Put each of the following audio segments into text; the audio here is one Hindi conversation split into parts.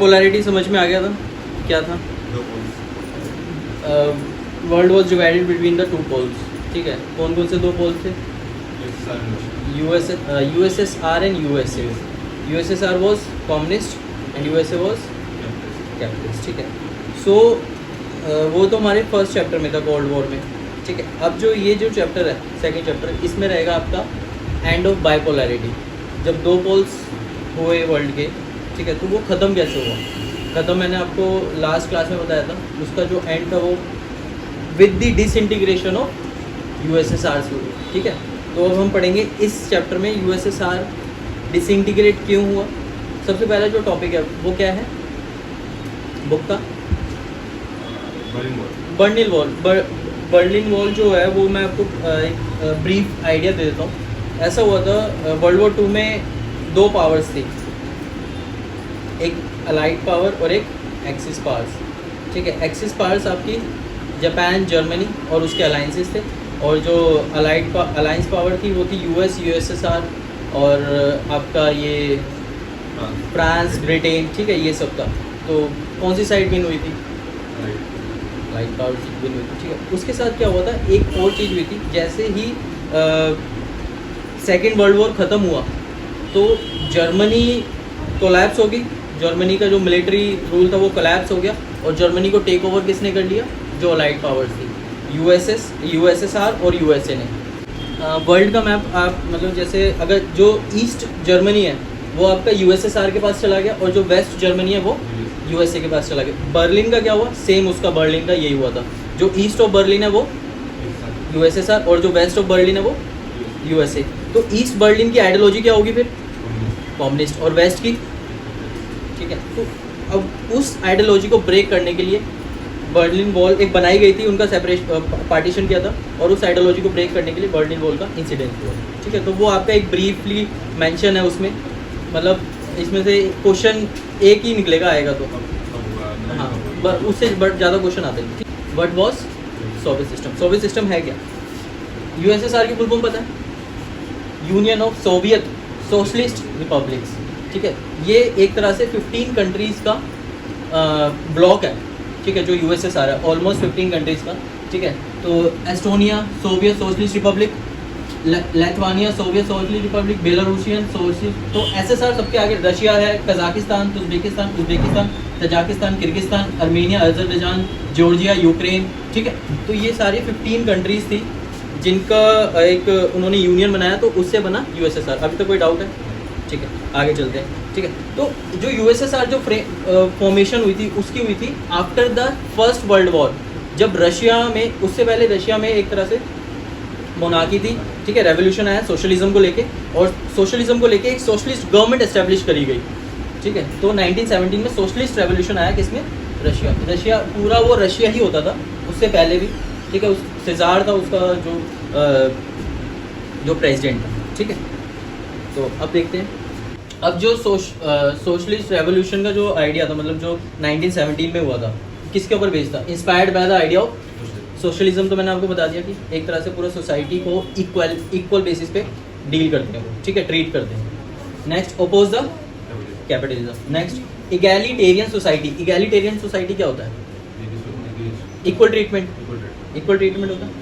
पोलैरिटी समझ में आ गया था, क्या था? World was divided between the two poles, ठीक है। कौन कौन से दो पोल्स थे? USSR and USA। USSR was communist and USA was capitalist, ठीक है। सो वो तो हमारे फर्स्ट चैप्टर में था, कोल्ड वॉर में, ठीक है। अब जो ये जो चैप्टर है, सेकेंड चैप्टर, इसमें रहेगा आपका एंड ऑफ बाइपोलैरिटी। जब दो पोल्स हुए वर्ल्ड के, ठीक है, तो वो ख़त्म कैसे हुआ? ख़त्म मैंने आपको लास्ट क्लास में बताया था, उसका जो एंड था वो with the disintegration of USSR से हुआ, ठीक है। तो अब हम पढ़ेंगे इस चैप्टर में USSR डिसइंटीग्रेट क्यों हुआ। सबसे पहला जो टॉपिक है वो क्या है बुक का? Berlin wall. बर्लिन वॉल जो है वो मैं आपको एक ब्रीफ आइडिया दे देता हूँ। ऐसा हुआ था, वर्ल्ड वॉर 2 में दो पावर्स थी, एक अलाइड पावर और एक एक्सिस पावर्स, ठीक है। एक्सिस पावर्स आपकी जापान, जर्मनी और उसके अलाइंसेस थे, और जो अलायंस पावर थी वो थी US, USSR और आपका ये फ्रांस, ब्रिटेन, ठीक है, ये सब था। तो कौन सी साइड विन हुई थी? लाइट पावर विन हुई थी, ठीक है। उसके साथ क्या हुआ था, एक और चीज़ हुई थी, जैसे ही सेकेंड वर्ल्ड वॉर ख़त्म हुआ तो जर्मनी कोलैप्स हो गई। जर्मनी का जो मिलिट्री रूल था वो कोलैप्स हो गया, और जर्मनी को टेक ओवर किसने कर लिया? जो अलाइड पावर्स थी, USSR और USA ने। वर्ल्ड का मैप आप मतलब जैसे अगर जो ईस्ट जर्मनी है वो आपका USSR के पास चला गया, और जो वेस्ट जर्मनी है वो USA के पास चला गया। बर्लिन का क्या हुआ? सेम उसका बर्लिन का यही हुआ था। जो ईस्ट ऑफ बर्लिन है वो USSR और जो वेस्ट ऑफ बर्लिन है वो USA। तो ईस्ट बर्लिन की आइडियोलॉजी क्या होगी फिर? कम्युनिस्ट। और वेस्ट की, ठीक है। तो अब उस आइडियोलॉजी को ब्रेक करने के लिए बर्लिन वॉल एक बनाई गई थी, उनका सेपरेशन पार्टीशन किया था, और उस आइडियोलॉजी को ब्रेक करने के लिए बर्लिन वॉल का इंसिडेंट हुआ, ठीक है। तो वो आपका एक ब्रीफली मेंशन है उसमें, मतलब इसमें से क्वेश्चन एक ही निकलेगा, आएगा तो हाँ, उससे ज़्यादा क्वेश्चन आते हैं। What was Soviet system? Soviet system है क्या? USSR की फुल फॉर्म पता है? Union of Soviet socialist republics, ठीक है। ये एक तरह से 15 कंट्रीज़ का ब्लॉक है, ठीक है, जो USSR है, ऑलमोस्ट 15 कंट्रीज़ का, ठीक है। तो Estonia Soviet socialist Republic, Lithuania Soviet socialist Republic, Belarusian socialist, तो SSR सबके आगे रशिया है, Kazakhstan, Uzbekistan, Tajikistan, Kyrgyzstan, Armenia, Azerbaijan, Georgia, Ukraine, ठीक है। तो ये सारी 15 कंट्रीज़ थी जिनका एक उन्होंने यूनियन बनाया, तो उससे बना USSR। अभी तो कोई डाउट है? ठीक है, आगे चलते हैं, ठीक है। तो जो USSR जो फॉर्मेशन हुई थी उसकी हुई थी after the first world war, जब रशिया में, उससे पहले रशिया में एक तरह से मोनार्की थी, ठीक है, रेवोल्यूशन आया सोशलिज्म को लेके, और सोशलिज्म को लेके एक सोशलिस्ट गवर्नमेंट एस्टेब्लिश करी गई, ठीक है। तो 1917 में सोशलिस्ट रेवोल्यूशन आया, किसमें? रशिया पूरा वो रशिया ही होता था उससे पहले भी, ठीक है। उस सिजार था उसका जो प्रेसिडेंट था, ठीक है। तो अब देखते हैं, अब जो सोशलिस्ट रेवोल्यूशन का जो आइडिया था, मतलब जो 1917 में हुआ था, किसके ऊपर बेस्ड था? Inspired by the idea of socialism. तो मैंने आपको बता दिया कि एक तरह से पूरा सोसाइटी को इक्वल बेसिस पे डील करते हैं वो, ठीक है, ट्रीट करते हैं। Next, oppose the capitalism. Next, egalitarian society. Egalitarian society क्या होता है? इक्वल ट्रीटमेंट होता है,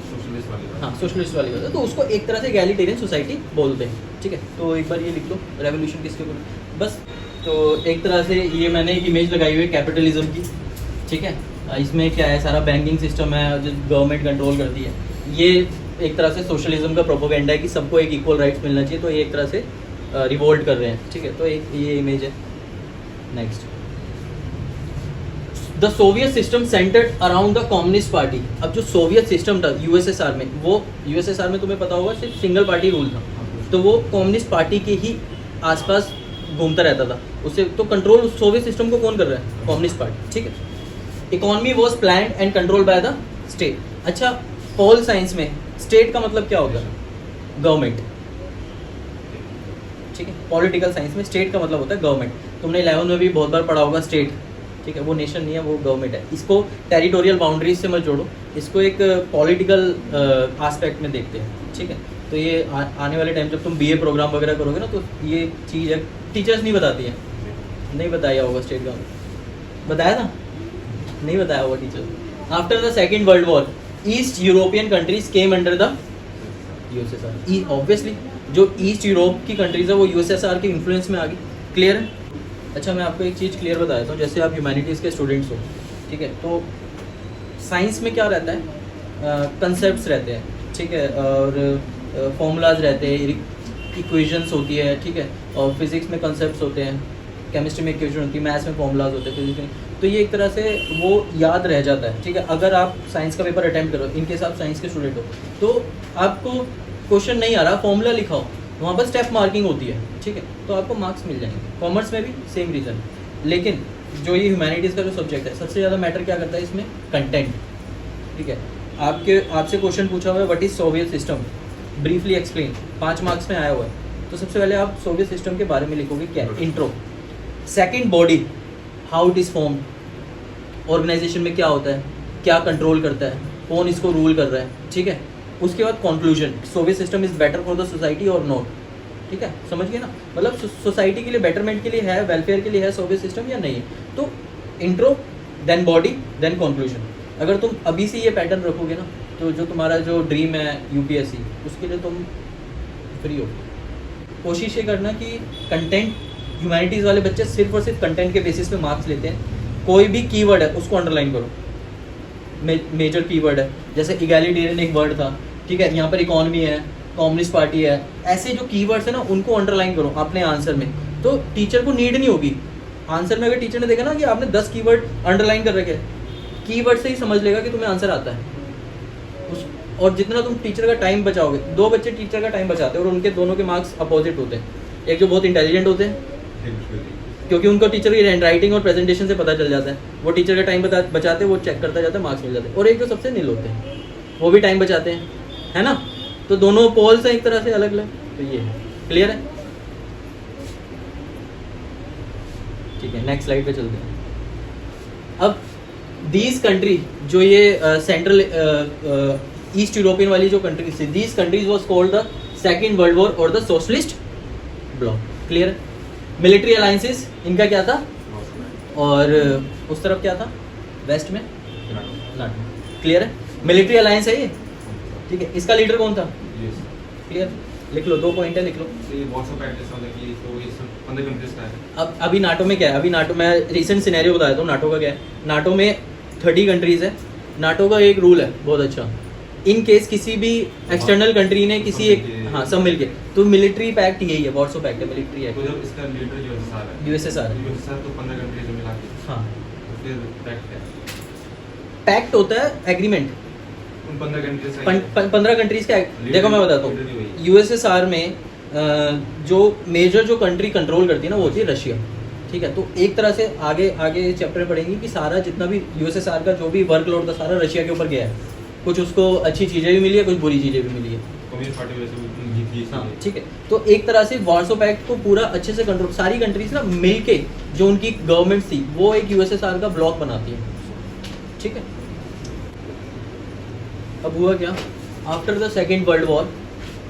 हाँ, सोशलिस्ट वाली होता है, तो उसको एक तरह से इगैलिटेरियन सोसाइटी बोलते हैं, ठीक है। तो एक बार ये लिख लो, रेवोल्यूशन किसके ऊपर, बस। तो एक तरह से ये मैंने एक इमेज लगाई हुई है कैपिटलिज्म की, ठीक है। इसमें क्या है, सारा बैंकिंग सिस्टम है जो गवर्नमेंट कंट्रोल करती है। ये एक तरह से सोशलिज्म का प्रोपोगेंडा है कि सबको एक इक्वल राइट्स मिलना चाहिए, तो ये एक तरह से रिवोल्ट कर रहे हैं, ठीक है। तो एक ये इमेज है। Next, the Soviet system centred around the communist party. अब जो सोवियत सिस्टम था USSR में, वो USSR में तुम्हें पता होगा सिर्फ सिंगल पार्टी रूल था, तो वो कम्युनिस्ट पार्टी के ही आसपास घूमता रहता था, उससे तो कंट्रोल सोवियत सिस्टम को कौन कर रहा है? कम्युनिस्ट पार्टी, ठीक है। Economy was planned and control by the state. अच्छा, पॉल साइंस में स्टेट का मतलब क्या होता है? गवर्नमेंट, ठीक है। पॉलिटिकल साइंस में स्टेट का मतलब होता है गवर्नमेंट। तुमने 11 में भी बहुत बार पढ़ा होगा स्टेट, ठीक है। वो नेशन नहीं है, वो गवर्नमेंट है। इसको टेरिटोरियल बाउंड्रीज से मत जोड़ो, इसको एक पॉलिटिकल एस्पेक्ट में देखते हैं, ठीक है। तो ये आने वाले टाइम जब तुम BA प्रोग्राम वगैरह करोगे ना, तो ये चीज़ है, टीचर्स नहीं बताती है, नहीं बताया होगा स्टेट गवर्नमेंट। बताया था, नहीं बताया हुआ teacher. After the second world war east European countries came under the USSR. Obviously जो ईस्ट यूरोप की कंट्रीज है वो यूएसएसआर के इन्फ्लुएंस में आ गई। क्लियर है? अच्छा मैं आपको एक चीज़ क्लियर बता देता हूँ। जैसे आप ह्यूमैनिटीज़ के स्टूडेंट्स हो, ठीक है, तो साइंस में क्या रहता है, कंसेप्ट्स रहते हैं, ठीक है, और फॉर्मूलाज रहते हैं, इक्वेशंस होती है, ठीक है, और फिजिक्स में कंसेप्ट्स होते हैं, केमिस्ट्री में इक्वेशन होती है, मैथ्स में फॉर्मूलाज होते हैं, फिजिक्स में, तो ये एक तरह से वो याद रह जाता है, ठीक है। अगर आप साइंस का पेपर अटैम्प्ट करो, इनकेस आप साइंस के स्टूडेंट हो, तो आपको क्वेश्चन नहीं आ रहा, फॉर्मूला लिखाओ, वहाँ पर स्टेप मार्किंग होती है, ठीक है, तो आपको मार्क्स मिल जाएंगे। कॉमर्स में भी सेम रीज़न। लेकिन जो ये ह्यूमैनिटीज़ का जो सब्जेक्ट है, सबसे ज़्यादा मैटर क्या करता है इसमें, कंटेंट, ठीक है। आपसे क्वेश्चन पूछा हुआ है what is Soviet system, briefly explain, 5 marks में आया हुआ है, तो सबसे पहले आप सोवियत सिस्टम के बारे में लिखोगे क्या है, intro. Second body, how it is formed, organization में क्या होता है, क्या कंट्रोल करता है, कौन इसको रूल कर रहा है, ठीक है। उसके बाद conclusion, Soviet system is better for the society और नॉट, ठीक है, समझ गए ना, मतलब सोसाइटी के लिए, बेटरमेंट के लिए है, वेलफेयर के लिए है सोवियत सिस्टम या नहीं है। तो intro, then body, then conclusion. अगर तुम अभी से ये पैटर्न रखोगे ना, तो जो तुम्हारा जो ड्रीम है यूपीएससी, उसके लिए तुम फ्री हो। कोशिश ये करना कि कंटेंट, ह्यूमैनिटीज़ वाले बच्चे सिर्फ और सिर्फ कंटेंट के बेसिस पे मार्क्स लेते हैं। कोई भी कीवर्ड है उसको अंडरलाइन करो, मेजर कीवर्ड है, जैसे इगैलिटेरियन एक वर्ड था, ठीक है, यहाँ पर इकॉनमी है, कम्युनिस्ट पार्टी है, ऐसे जो कीवर्ड्स है ना उनको अंडरलाइन करो अपने आंसर में, तो टीचर को नीड नहीं होगी। आंसर में अगर टीचर ने देखा ना कि आपने 10 कीवर्ड अंडरलाइन कर रखे, कीवर्ड से ही समझ लेगा कि तुम्हें आंसर आता है। और जितना तुम टीचर का टाइम बचाओगे, 2 बच्चे टीचर का टाइम बचाते हैं और उनके दोनों के मार्क्स अपोजिट होते हैं। एक जो बहुत इंटेलिजेंट होते हैं, क्योंकि उनको टीचर की राइटिंग और प्रेजेंटेशन से पता चल जाता है, वो टीचर का टाइम बचाते हैं, वो चेक करता जाता है, मार्क्स मिल जाते हैं। और एक जो सबसे नील होते हैं, वो भी टाइम बचाते हैं, है ना। तो दोनों पोल्स हैं एक तरह से अलग अलग। तो ये है, क्लियर है? ठीक है, नेक्स्ट स्लाइड पे चलते हैं। अब दीज कंट्री, जो ये सेंट्रल ईस्ट यूरोपियन वाली जो कंट्रीज थी, these countries was called the second world war और द सोशलिस्ट ब्लॉक। क्लियर है? मिलिट्री अलायंसेस इनका क्या था, और उस तरफ क्या था, वेस्ट में नाटो। क्लियर है? मिलिट्री अलायंस है ये, ठीक है। इसका लीडर कौन था? क्लियर, लिख लो, 2 पॉइंट है, लिख लो। अब अभी नाटो में क्या है, अभी नाटो में रिसेंट सिनेरियो बताया था नाटो का क्या है। नाटो में 30 कंट्रीज है। नाटो का एक रूल है बहुत अच्छा, इन केस किसी भी एक्सटर्नल कंट्री ने किसी एक, हाँ सब मिलके, तो मिलिट्री पैक्ट यही है, वॉर्सो पैक्ट है, मिलिट्री एक्ट। तो इसका लीडर यूएसएसआर तो 15 कंट्रीज मिला के, हाँ, फिर पैक्ट है, पैक्ट होता है एग्रीमेंट, 15 कंट्रीज का। देखो मैं बताता हूँ, यूएसएसआर में जो मेजर जो कंट्री कंट्रोल करती है ना, वो होती है रशिया, ठीक है। तो एक तरह से आगे चैप्टर में पढ़ेंगे कि सारा जितना भी यूएसएसआर का जो भी वर्कलोड था सारा रशिया के ऊपर गया है। कुछ उसको अच्छी चीज़ें भी मिली है, कुछ बुरी चीज़ें भी मिली है, हाँ, ठीक है। तो एक तरह से वार्सो पैक्ट को पूरा अच्छे से कंट्रोल, सारी कंट्रीज ना मिलके जो उनकी गवर्नमेंट थी वो एक यूएसएसआर का ब्लॉक बनाती है, ठीक है। अब हुआ क्या, after the second world war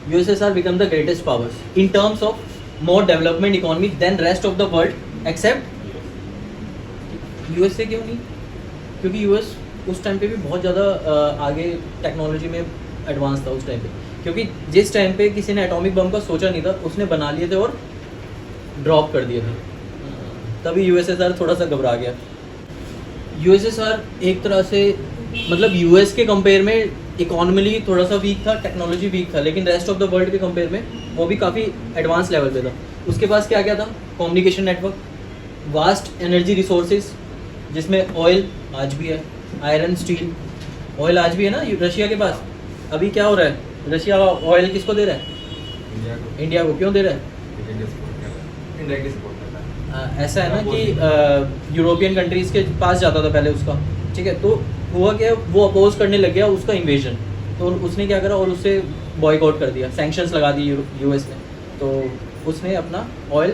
USSR become the greatest powers in terms of more development economy then rest of the world except USA. क्यों नहीं? क्योंकि यूएस उस टाइम पे भी बहुत ज़्यादा आगे टेक्नोलॉजी में एडवांस था उस टाइम पे, क्योंकि जिस टाइम पे किसी ने एटॉमिक बम का सोचा नहीं था उसने बना लिए थे और ड्रॉप कर दिए थे, तभी यूएसएसआर थोड़ा सा घबरा गया। यूएसएसआर एक तरह से मतलब यूएस के कंपेयर में इकोनॉमिकली थोड़ा सा वीक था, टेक्नोलॉजी वीक था, लेकिन रेस्ट ऑफ द वर्ल्ड के कंपेयर में वो भी काफ़ी एडवांस लेवल पे था। उसके पास क्या क्या था, communication network, vast energy resources जिसमें ऑयल आज भी है, आयरन स्टील, ऑयल आज भी है ना रशिया के पास। अभी क्या हो रहा है, रशिया ऑयल किसको दे रहा है? इंडिया को। क्यों दे रहा है? ऐसा है ना कि यूरोपियन कंट्रीज़ के पास जाता था पहले उसका, ठीक है। तो हुआ क्या, वो अपोज करने लग गया उसका इन्वेजन, तो उसने क्या करा और उससे बॉयकॉट कर दिया, सैंक्शंस लगा दिए यूएस ने। तो उसने अपना ऑयल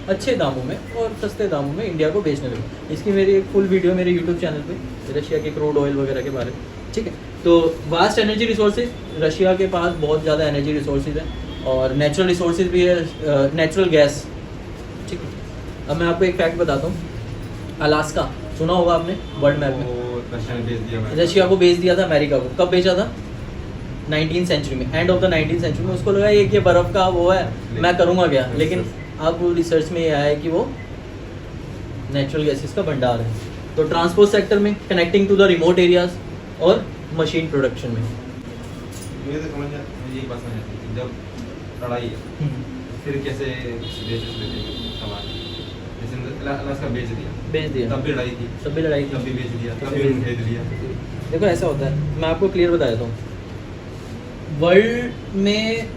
अच्छे दामों में और सस्ते दामों में इंडिया को बेचने लगे। इसकी मेरी एक फुल वीडियो मेरे यूट्यूब चैनल पे रशिया के क्रूड ऑयल वगैरह के बारे में, ठीक है। तो वास्ट एनर्जी रिसोर्सेज, रशिया के पास बहुत ज़्यादा एनर्जी रिसोर्सेज हैं और नेचुरल रिसोर्सेज भी है, नेचुरल गैस, ठीक है। अब मैं आपको एक फैक्ट बताता हूँ, अलास्का सुना होगा आपने वर्ल्ड मैप में। वो रशिया ने भेज दिया रशिया को भेज दिया था अमेरिका को। कब भेजा था? 19th सेंचुरी में, end of the 19th century में। उसको लगा ये बर्फ़ का वो है, मैं करूँगा क्या, लेकिन अब रिसर्च में ये आया है कि वो नेचुरल गैसेस का भंडार है। तो ट्रांसपोर्ट सेक्टर में, connecting to the remote areas, और मशीन प्रोडक्शन में। मुझे तो समझ मुझे एक बात समझ आती है कि जब लड़ाई है फिर कैसे बेचेस लेते हैं सामान, जैसे अलास्का बेच दिया तब भी लड़ाई थी, तब भी लड़ाई थी, तब भी बेच दिया, तब तब भी भी बेच भेज दिया। देखो ऐसा होता है, मैं आपको क्लियर बता देता हूँ। वर्ल्ड में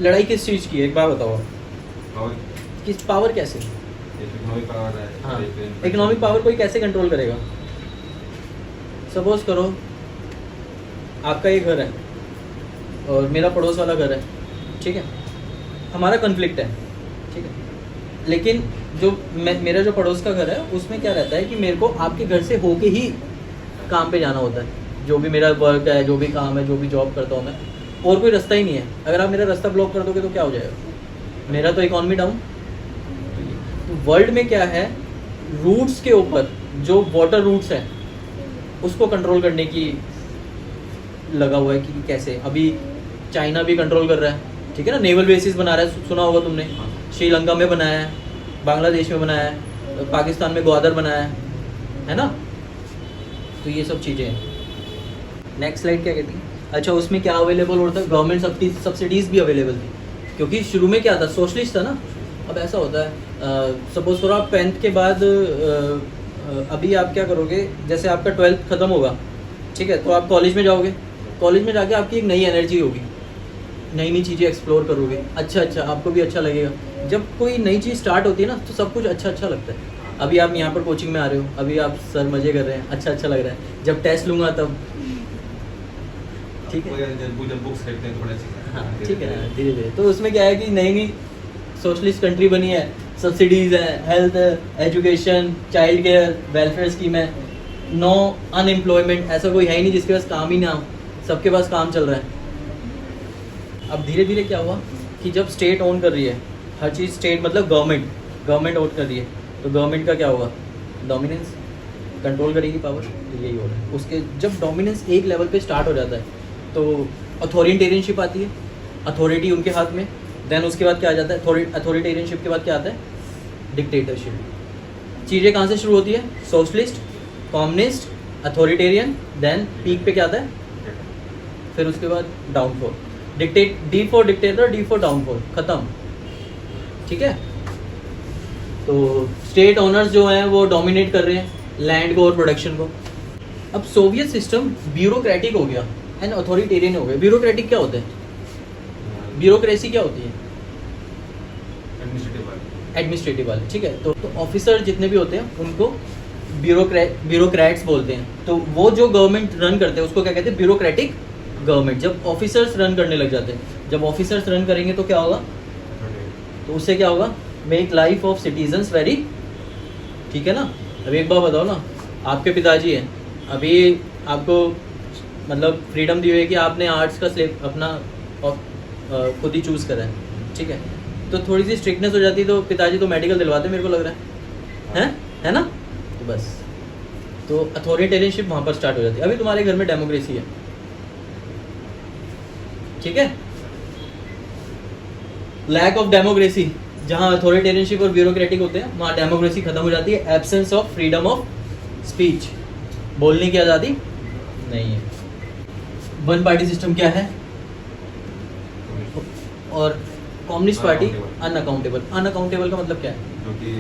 लड़ाई किस चीज़ की है, एक बार बताओ आप। और किस पावर कैसे? इकोनॉमिक पावर है। हाँ, इकोनॉमिक पावर कोई कैसे कंट्रोल करेगा? सपोज करो आपका ये घर है और मेरा पड़ोस वाला घर है, ठीक है, हमारा कन्फ्लिक्ट है, ठीक है, लेकिन जो मेरा जो पड़ोस का घर है उसमें क्या रहता है कि मेरे को आपके घर से होके ही काम पे जाना होता है। जो भी मेरा वर्क है, जो भी काम है, जो भी जॉब करता हूँ मैं, और कोई रास्ता ही नहीं है। अगर आप मेरा रास्ता ब्लॉक कर दोगे तो क्या हो जाएगा? मेरा तो इकॉनमी डाउन। वर्ल्ड में क्या है, रूट्स के ऊपर जो वाटर रूट्स हैं उसको कंट्रोल करने की लगा हुआ है कि कैसे। अभी चाइना भी कंट्रोल कर रहा है, ठीक है ना, नेवल बेसिस बना रहा है, सुना होगा तुमने। श्रीलंका में बनाया है, बांग्लादेश में बनाया है, पाकिस्तान में ग्वादर बनाया है ना। तो ये सब चीज़ें हैं। नेक्स्ट स्लाइड क्या कहती है? अच्छा, उसमें क्या अवेलेबल होता है? गवर्नमेंट सब्सिडीज़ भी अवेलेबल थी, क्योंकि शुरू में क्या था, सोशलिस्ट था ना। अब ऐसा होता है, सपोज करो आप 10th के बाद अभी आप क्या करोगे, जैसे आपका 12th ख़त्म होगा, ठीक है, तो आप कॉलेज में जाओगे। कॉलेज में जाके आपकी एक नई एनर्जी होगी, नई नई चीज़ें एक्सप्लोर करोगे। अच्छा आपको भी अच्छा लगेगा। जब कोई नई चीज़ स्टार्ट होती है ना तो सब कुछ अच्छा लगता है। अभी आप यहाँ पर कोचिंग में आ रहे हो, अभी आप सर मज़े कर रहे हैं, अच्छा लग रहा है। जब टेस्ट लूँगा तब ठीक है, जब बुक्स खरीदते हैं तो बड़ा अच्छा है। हाँ ठीक है, धीरे धीरे। तो उसमें क्या है कि नई सोशलिस्ट कंट्री बनी है, सब्सिडीज़ है, health, education, child care, welfare scheme है, नो अनएम्प्लॉयमेंट। ऐसा कोई है ही नहीं जिसके पास काम ही ना हो, सबके पास काम चल रहा है। अब धीरे धीरे क्या हुआ कि जब स्टेट ओन कर रही है हर चीज़, स्टेट मतलब गवर्नमेंट ओन कर रही है, तो गवर्नमेंट का क्या होगा, डोमिनेंस, कंट्रोल करेगी पावर। तो यही हो रहा है। उसके जब डोमिनेंस एक लेवल पे स्टार्ट हो जाता है तो अथॉरिटेरियनशिप आती है, अथॉरिटी उनके हाथ में। देन उसके बाद क्या आ जाता है, अथॉरिटेरियनशिप के बाद क्या आता है, डिक्टेटरशिप। चीज़ें कहाँ से शुरू होती है, socialist, communist, authoritarian, then peak पे क्या आता है, फिर उसके बाद downfall. D for dictator, D for downfall, खत्म, ठीक है। तो स्टेट ओनर्स जो हैं वो डोमिनेट कर रहे हैं लैंड को और प्रोडक्शन को। अब सोवियत सिस्टम ब्यूरोक्रेटिक हो गया एंड अथॉरिटेरियन हो गया। ब्यूरोक्रेटिक क्या होता है, ब्यूरोक्रेसी क्या होती है, एडमिनिस्ट्रेटिव वाले, ठीक है। तो ऑफिसर जितने भी होते हैं उनको ब्यूरोक्रेट्स बोलते हैं। तो वो जो गवर्नमेंट रन करते हैं उसको क्या कहते हैं, ब्यूरोक्रेटिक गवर्नमेंट। जब ऑफिसर्स रन करने लग जाते हैं, जब ऑफिसर्स रन करेंगे तो क्या होगा, तो उससे क्या होगा, make life of citizens very, ठीक है ना। अब एक बार बताओ ना, आपके पिताजी हैं, अभी आपको मतलब फ्रीडम दी हुई है कि आपने आर्ट्स का स्लेब अपना खुद ही चूज़ करा है, ठीक है। तो थोड़ी सी स्ट्रिक्टनेस हो जाती है तो पिताजी तो मेडिकल दिलवाते मेरे को लग रहा है ना। तो बस, तो अथॉरिटेरियनशिप वहाँ पर स्टार्ट हो जाती है। अभी तुम्हारे घर में डेमोक्रेसी है, ठीक है। लैक ऑफ डेमोक्रेसी, जहाँ अथॉरिटेरियनशिप और ब्यूरोक्रेटिक होते हैं वहाँ डेमोक्रेसी खत्म हो जाती है। Absence of freedom of speech, बोलने की आज़ादी नहीं है। वन पार्टी सिस्टम क्या है, और कम्युनिस्ट पार्टी अनअकाउंटेबल। अनअकाउंटेबल का मतलब क्या है, जो कि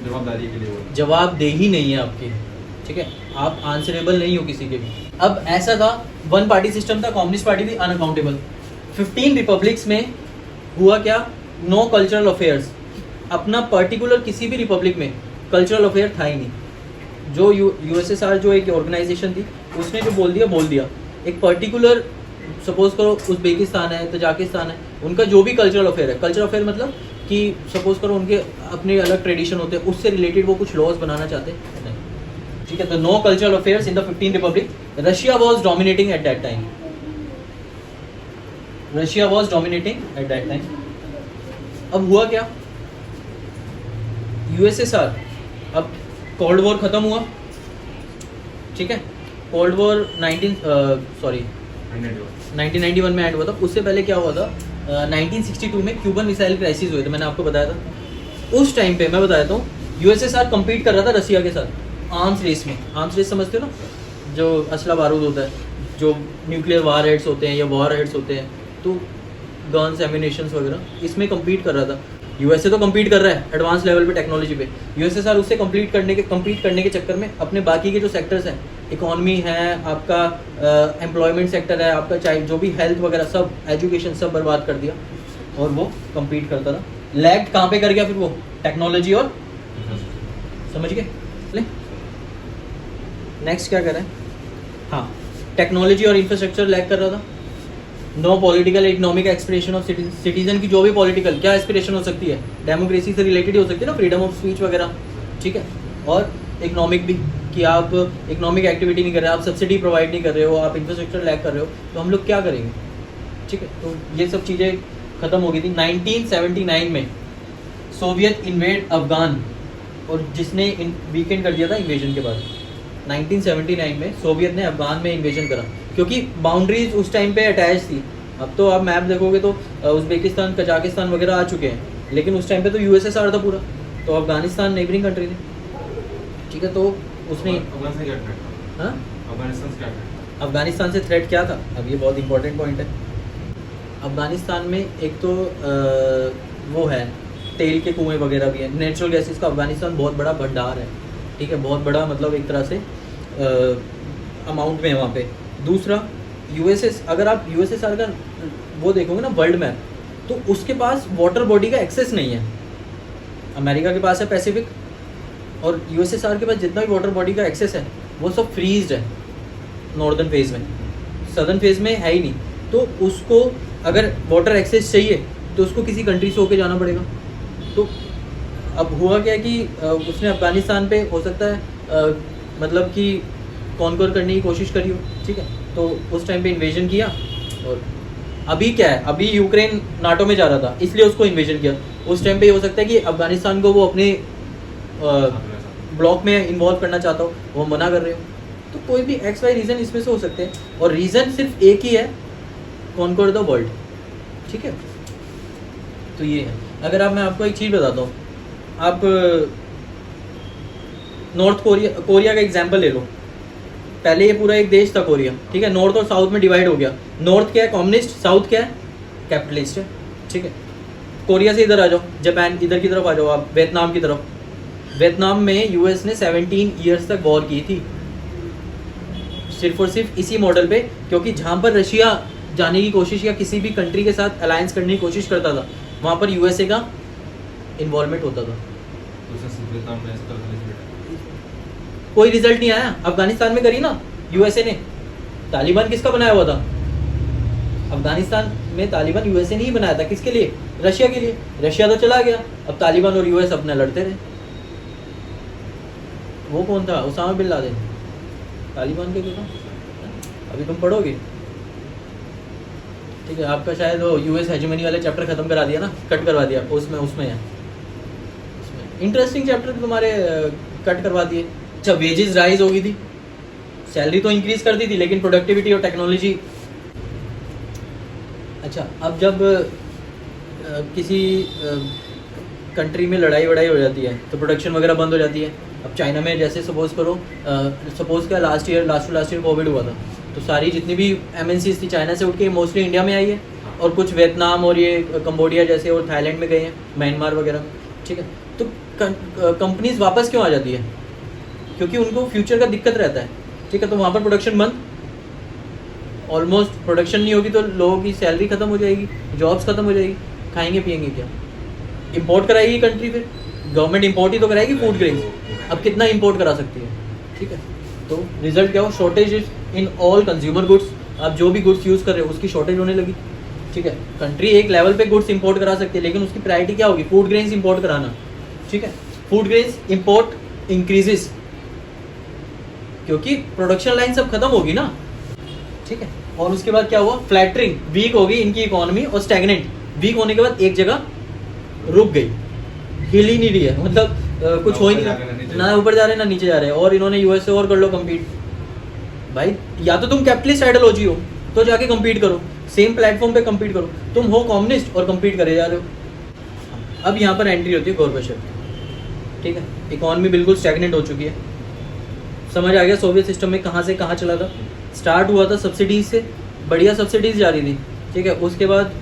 जवाबदारी के लिए हो, जवाबदेही नहीं है आपकी, ठीक है, आप आंसरेबल नहीं हो किसी के भी। अब ऐसा था, वन पार्टी सिस्टम था, कम्युनिस्ट पार्टी थी, अनअकाउंटेबल। 15 रिपब्लिक्स में हुआ क्या, नो कल्चरल अफेयर्स। अपना पर्टिकुलर किसी भी रिपब्लिक में कल्चरल अफेयर था ही नहीं। जो यूएसएसआर जो एक ऑर्गेनाइजेशन थी उसने जो बोल दिया एक पर्टिकुलर, सपोज करो उज़्बेकिस्तान है, तजाकिस्तान है, उनका जो भी कल्चरल अफेयर है, कल्चरल अफेयर मतलब कि सपोज करो उनके अपने अलग ट्रेडिशन होते हैं, उससे रिलेटेड वो कुछ लॉज बनाना चाहते हैं, नहीं, ठीक है। तो no cultural affairs in the 15 republic. Russia was dominating at that time, Russia was dominating at that time. अब हुआ क्या, यूएसएसआर, अब कोल्ड वॉर ख़त्म हुआ, ठीक है, कोल्ड वॉर 1991 में एंड हुआ था। उससे पहले क्या हुआ था, 1962 में क्यूबन मिसाइल क्राइसिस हुए थे, मैंने आपको बताया था। उस टाइम पे मैं बता देता हूँ, यूएसएसआर कम्पीट कर रहा था रसिया के साथ आर्म्स रेस में। आर्म्स रेस समझते हो ना, जो असला बारूद होता है, जो न्यूक्लियर वार हेड्स होते हैं या वॉर हेड्स होते हैं, तो गन्स एम्यूनेशंस वगैरह, इसमें कम्पीट कर रहा था। यूएसए तो कम्पीट कर रहा है एडवांस लेवल पे टेक्नोलॉजी पे, यूएसएसआर उससे कम्पीट करने के चक्कर में अपने बाकी के जो सेक्टर्स हैं, इकोनॉमी है, आपका एम्प्लॉयमेंट सेक्टर है, आपका चाहे जो भी हेल्थ वगैरह सब, एजुकेशन सब बर्बाद कर दिया, और वो कम्पीट करता था। लैग कहाँ पे कर गया फिर वो, टेक्नोलॉजी और, समझ गए? नेक्स्ट क्या कर रहे हैं, हाँ, टेक्नोलॉजी और इंफ्रास्ट्रक्चर लैग कर रहा था। No political economic expression of citizen की जो भी पॉलिटिकल क्या एस्पिरेशन हो सकती है, डेमोक्रेसी से रिलेटेड हो सकती है ना, फ्रीडम ऑफ स्पीच वगैरह, ठीक है, और इकोनॉमिक भी, कि आप इकोनॉमिक एक्टिविटी नहीं कर रहे, आप सब्सिडी प्रोवाइड नहीं कर रहे हो, आप इंफ्रास्ट्रक्चर लैग कर रहे हो, तो हम लोग क्या करेंगे, ठीक है। तो ये सब चीज़ें ख़त्म हो गई थी। 1979 में सोवियत इन्वेड अफगान, और जिसने वीकेंड कर दिया था इन्वेजन के बाद। 1979 में सोवियत ने अफगान में इन्वेजन करा, क्योंकि बाउंड्रीज उस टाइम पे अटैच थी। अब तो आप मैप देखोगे तो उज़्बेकिस्तान, कजाकिस्तान वगैरह आ चुके हैं, लेकिन उस टाइम पे तो यूएसएसआर था पूरा, तो अफगानिस्तान नेबरिंग कंट्री थी, ठीक है। तो उसने हाँ, अफगानिस्तान से थ्रेट क्या था, अब ये बहुत इंपॉर्टेंट पॉइंट है। अफगानिस्तान में एक तो वो है, तेल के कुएँ वगैरह भी है, नेचुरल गैसेस का अफगानिस्तान बहुत बड़ा भंडार है, ठीक है, बहुत बड़ा, मतलब एक तरह से अमाउंट में है वहाँ पे। दूसरा, अगर आप यूएसएसआर का वो देखोगे ना वर्ल्ड मैप, तो उसके पास वाटर बॉडी का एक्सेस नहीं है। अमेरिका के पास है पैसिफिक, और यूएसएसआर के पास जितना भी वाटर बॉडी का एक्सेस है वो सब फ्रीज्ड है नॉर्दर्न फेज में, सदर्न फेज में है ही नहीं। तो उसको अगर वाटर एक्सेस चाहिए तो उसको किसी कंट्री से होके जाना पड़ेगा। तो अब हुआ क्या कि उसने अफगानिस्तान पे हो सकता है मतलब कि कॉन्कर करने की कोशिश करी हो, ठीक है, तो उस टाइम पे इन्वेजन किया। और अभी क्या है, अभी यूक्रेन नाटो में जा रहा था, इसलिए उसको इन्वेजन किया। उस टाइम पे हो सकता है कि अफगानिस्तान को वो अपने ब्लॉक में इन्वॉल्व करना चाहता हो, वो मना कर रहे हो। तो कोई भी एक्स वाई रीज़न इसमें से हो सकते हैं, और रीज़न सिर्फ एक ही है, कॉन्कर द वर्ल्ड, ठीक है। तो ये है। अगर आप, मैं आपको एक चीज़ बताता हूँ, आप नॉर्थ कोरिया का एग्जाम्पल ले लो। पहले ये पूरा एक देश था कोरिया, ठीक है, नॉर्थ और साउथ में डिवाइड हो गया। नॉर्थ क्या है, कम्युनिस्ट, साउथ क्या है, कैपिटलिस्ट है, ठीक है। कोरिया से इधर आ जाओ, जापान इधर की तरफ आ जाओ, आप वियतनाम की तरफ। वियतनाम में यूएस ने 17 ईयर्स तक वॉर की थी, सिर्फ और सिर्फ इसी मॉडल पे, क्योंकि जहाँ पर रशिया जाने की कोशिश या किसी भी कंट्री के साथ अलायंस करने की कोशिश करता था, वहाँ पर यूएसए का इन्वॉल्वमेंट होता था। कोई रिजल्ट नहीं आया। अफगानिस्तान में करी ना यूएसए ने, तालिबान किसका बनाया हुआ था, अफगानिस्तान में तालिबान यूएसए ने ही बनाया था। किसके लिए, रशिया के लिए। रशिया तो चला गया, अब तालिबान और यूएस अपना लड़ते रहे। वो कौन था, उसामा बिन लादेन, तालिबान के था। अभी तुम पढ़ोगे, ठीक है, आपका शायद वो यूएस हेजेमनी वाले चैप्टर खत्म करा दिया ना, कट करवा दिया, उसमें है, इंटरेस्टिंग चैप्टर तुम्हारे कट करवा दिए। अच्छा, वेजेस राइज हो गई थी, सैलरी तो इंक्रीज कर दी थी, लेकिन प्रोडक्टिविटी और टेक्नोलॉजी। अच्छा, अब जब किसी कंट्री में लड़ाई वड़ाई हो जाती है तो प्रोडक्शन वगैरह बंद हो जाती है। अब चाइना में जैसे सपोज का लास्ट ईयर कोविड हुआ था, तो सारी जितनी भी एमएनसीज थी चाइना से उठ के मोस्टली इंडिया में आई है, और कुछ वियतनाम और ये कंबोडिया जैसे और थाईलैंड में गए हैं, म्यांमार वगैरह, ठीक है। तो कंपनीज वापस क्यों आ जाती है, क्योंकि उनको फ्यूचर का दिक्कत रहता है, ठीक है। तो वहाँ पर प्रोडक्शन बंद, ऑलमोस्ट प्रोडक्शन नहीं होगी तो लोगों की सैलरी खत्म हो जाएगी, जॉब्स खत्म हो जाएगी, खाएंगे पिएंगे क्या, इंपोर्ट कराएगी कंट्री, फिर गवर्नमेंट इंपोर्ट ही तो कराएगी फूड ग्रेन्स। अब कितना इंपोर्ट करा सकती है, ठीक है। तो रिजल्ट क्या हो, shortage in all consumer goods. आप जो भी गुड्स यूज़ कर रहे हो उसकी शॉर्टेज होने लगी, ठीक है। कंट्री एक लेवल पे गुड्स इंपोर्ट करा सकती है, लेकिन उसकी प्रायोरिटी क्या होगी, फूड ग्रेन्स इंपोर्ट कराना, ठीक है। फूड ग्रेन्स इंपोर्ट इंक्रीजेस, क्योंकि प्रोडक्शन लाइन सब खत्म होगी ना, ठीक है। और उसके बाद क्या हुआ, फ्लैटरिंग, वीक होगी इनकी इकोनॉमी, और स्टैग्नेंट, वीक होने के बाद एक जगह रुक गई, हिल ही नहीं रही है, मतलब कुछ हो ही नहीं, ना ऊपर जा रहे हैं ना नीचे जा रहे हैं, और इन्होंने यूएसए और कर लो कम्पीट। भाई या तो तुम कैपिटलिस्ट आइडियोलॉजी हो तो जाके कम्पीट करो, सेम प्लेटफॉर्म पे कम्पीट करो, तुम हो कम्युनिस्ट और कम्पीट करे जा रहे हो। अब यहाँ पर एंट्री होती है गोर्बाचेव, ठीक है, इकॉनमी बिल्कुल स्टैग्नेंट हो चुकी है, समझ आ गया सोवियत सिस्टम में कहाँ से कहाँ चला था। स्टार्ट हुआ था सब्सिडीज से, बढ़िया सब्सिडीज जा रही थी, ठीक है, उसके बाद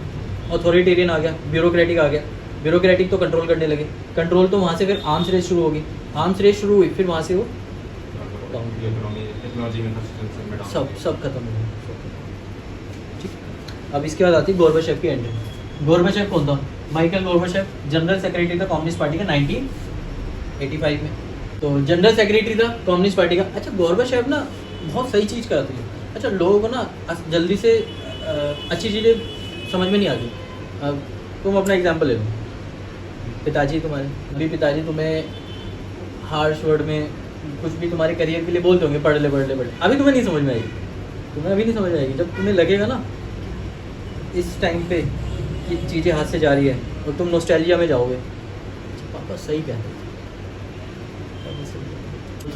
अथॉरिटेरियन आ गया, ब्यूरोक्रेटिक आ गया, ब्यूरोक्रेटिक तो कंट्रोल करने लगे, कंट्रोल तो वहाँ से फिर आर्म्स रेस शुरू होगी, आर्म्स रेस शुरू हुई, फिर वहाँ से वो सब खत्म हो गया, ठीक। अब इसके बाद आती है गोर्बाचेव की एंट्री। गोर्बाचेव कौन था? माइकल गोर्बाचेव, जनरल सेक्रेटरी था कम्युनिस्ट पार्टी का 1985 में, तो जनरल सेक्रेटरी था कम्युनिस्ट पार्टी का। अच्छा, गोर्बाचेव ना बहुत सही चीज़ करती है। अच्छा, लोगों को ना जल्दी से अच्छी चीज़ें समझ में नहीं आती। अब तुम अपना एग्जांपल ले लो, पिताजी तुम्हारे, अभी पिताजी तुम्हें हार्श वर्ड में कुछ भी तुम्हारे करियर के लिए बोलते होंगे, पढ़ ले, अभी तुम्हें नहीं समझ में आएगी, तुम्हें अभी नहीं समझ आएगी। जब तुम्हें लगेगा ना इस टाइम पे कि चीज़ें हाथ से जा रही है और तुम नॉस्टैल्जिया में जाओगे, पापा सही कहते हैं,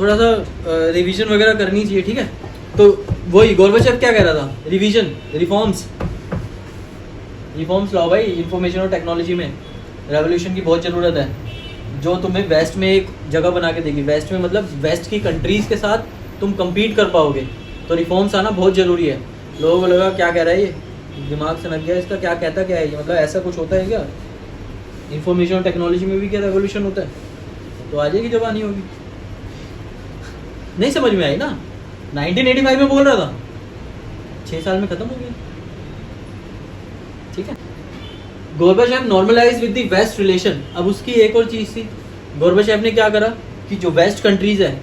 थोड़ा सा रिवीजन वगैरह करनी चाहिए, ठीक है। तो वही गोर्बाचेव क्या कह रहा था? रिवीजन, रिफॉर्म्स लाओ भाई, इंफॉर्मेशन और टेक्नोलॉजी में रेवोल्यूशन की बहुत ज़रूरत है, जो तुम्हें वेस्ट में एक जगह बना के देगी। वेस्ट में मतलब वेस्ट की कंट्रीज़ के साथ तुम compete कर पाओगे, तो रिफॉर्म्स आना बहुत ज़रूरी है। लोगों को लगा क्या कह रहा है ये, दिमाग से लग गया इसका, क्या कहता क्या है ये, मतलब ऐसा कुछ होता है क्या? इंफॉर्मेशन और टेक्नोलॉजी में भी क्या रेवोल्यूशन होता है? तो आ जाएगी जब आनी होगी। नहीं समझ में आई ना? 1985 में बोल रहा था, 6 साल में ख़त्म हो गया, ठीक है। Gorbachev normalise with the west relation. अब उसकी एक और चीज़ थी, गोर्बाचेव ने क्या करा कि जो वेस्ट कंट्रीज़ है,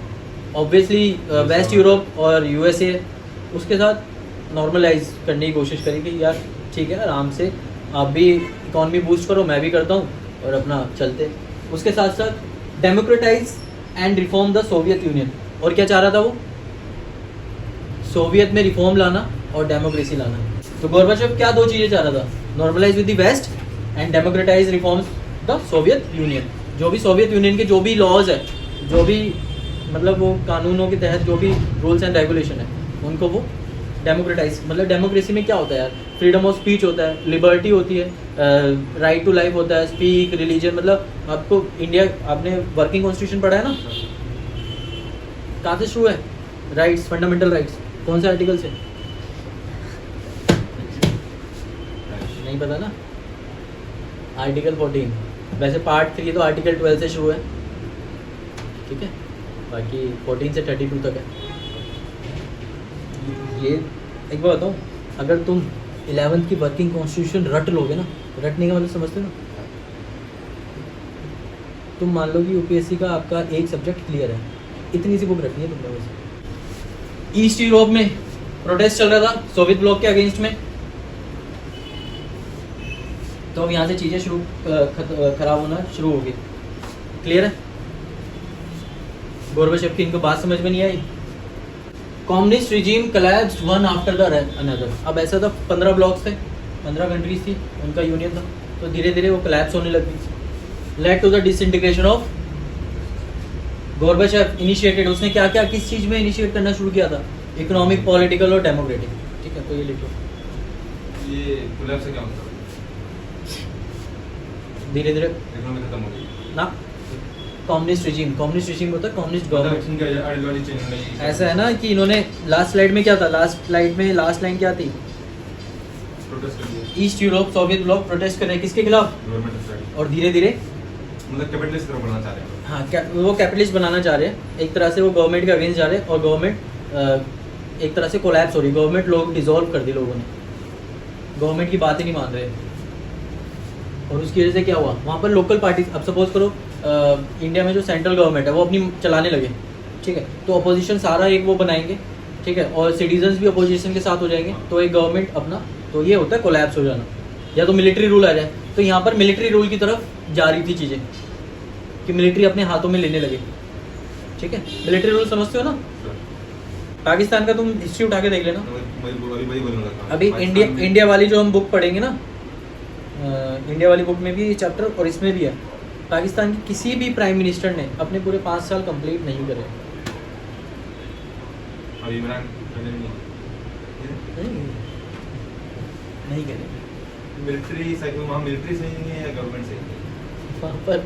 ऑब्वियसली वेस्ट यूरोप और यूएसए, उसके साथ नॉर्मलाइज करने की कोशिश करी कि यार ठीक है, आराम से आप भी इकॉनमी बूस्ट करो, मैं भी करता हूँ, और अपना चलते। उसके साथ साथ democratise and reform the Soviet union. और क्या चाह रहा था वो? सोवियत में रिफॉर्म लाना और डेमोक्रेसी लाना। तो गोर्बाचेव क्या दो चीज़ें चाह रहा था? Normalise with the west and democratise reforms the Soviet Union. जो भी सोवियत यूनियन के जो भी लॉज है, जो भी मतलब वो कानूनों के तहत जो भी रूल्स एंड रेगुलेशन है, उनको वो डेमोक्रेटाइज, मतलब डेमोक्रेसी में क्या होता है यार? फ्रीडम ऑफ स्पीच होता है, लिबर्टी होती है, राइट टू लाइफ होता है, स्पीक, रिलीजन, मतलब आपको इंडिया, आपने वर्किंग कॉन्स्टिट्यूशन पढ़ा है ना, कहाँ से शुरू है? राइट्स, फंडामेंटल राइट्स, कौन से आर्टिकल से? नहीं पता ना? आर्टिकल 14। वैसे पार्ट 3 तो आर्टिकल 12 से शुरू है, ठीक है, बाकी 14 से 32 तक है। ये एक बात बताऊँ, अगर तुम 11th की वर्किंग कॉन्स्टिट्यूशन रट लोगे ना, रटने का मतलब समझते हो ना, तुम मान लो कि यूपीएससी का आपका एक सब्जेक्ट क्लियर है, इतनी सी बुक रखनी है तुमने बस। ईस्ट यूरोप में प्रोटेस्ट चल रहा था सोवियत ब्लॉक के अगेंस्ट में, तो अब यहाँ से चीज़ें शुरू खराब होना शुरू हो गई। क्लियर है? गोर्बाचेव की इनको बात समझ में नहीं आई। Communist regime collapsed one after the another. अब ऐसा था 15 ब्लॉक्स थे, 15 कंट्रीज थी, उनका यूनियन था, तो धीरे धीरे वो कोलैप्स होने लगी। Led to the disintegration of Gorbachev initiated. उसने क्या क्या किस चीज़ में इनिशिएट करना शुरू किया था? इकोनॉमिक, पॉलिटिकल और डेमोक्रेटिक, ठीक है। तो ये लिखो, ये कोलैप्स से क्या मतलब? धीरे धीरे इकोनॉमी खत्म हो गई ना। कम्युनिस्ट रिजीम होता है कम्युनिस्ट गवर्नमेंट। ऐसा है ना कि इन्होंने लास्ट स्लाइड में क्या था? लास्ट लाइन क्या थी? प्रोटेस्ट कर दिया। East Europe, Soviet block protest कर रहे हैं किसके खिलाफ? गवर्नमेंट। और धीरे धीरे मतलब कैपिटलिस्ट तरफ बनाना चाह रहे हैं। हाँ, वो कैपिटलिस्ट बनाना चाह रहे हैं। एक तरह से वो गवर्नमेंट के अगेंस्ट जा रहे हैं, और गवर्नमेंट एक तरह से कोलैप्स हो रही। गवर्नमेंट लोग डिसॉल्व कर दी लोगों ने, गवर्नमेंट की बात ही नहीं मान रहे। और उसकी वजह से क्या हुआ? वहाँ पर लोकल पार्टीज, अब सपोज करो इंडिया में जो सेंट्रल गवर्नमेंट है वो अपनी चलाने लगे, ठीक है, तो अपोजिशन सारा एक वो बनाएंगे, ठीक है, और सिटीजन्स भी अपोजिशन के साथ हो जाएंगे, तो एक गवर्नमेंट अपना, तो ये होता है कोलैप्स हो जाना। या तो मिलिट्री रूल आ जाए। तो यहाँ पर मिलिट्री रूल की तरफ जा रही थी चीज़ें, कि मिलिट्री अपने हाथों में लेने लगे, ठीक है। मिलिट्री रूल समझते हो ना? पाकिस्तान का तुम हिस्ट्री उठा के देख लेना। अभी इंडिया वाली जो हम बुक पढ़ेंगे ना, इंडिया वाली बुक में भी ये चैप्टर और इसमें भी है, पाकिस्तान के किसी भी प्राइम मिनिस्टर ने अपने पूरे 5 साल कंप्लीट नहीं करे। अब इमरान नहीं करे। मिलिट्री सही, वहाँ मिलिट्री सही नहीं है या गवर्नमेंट सही नहीं है? वहाँ पर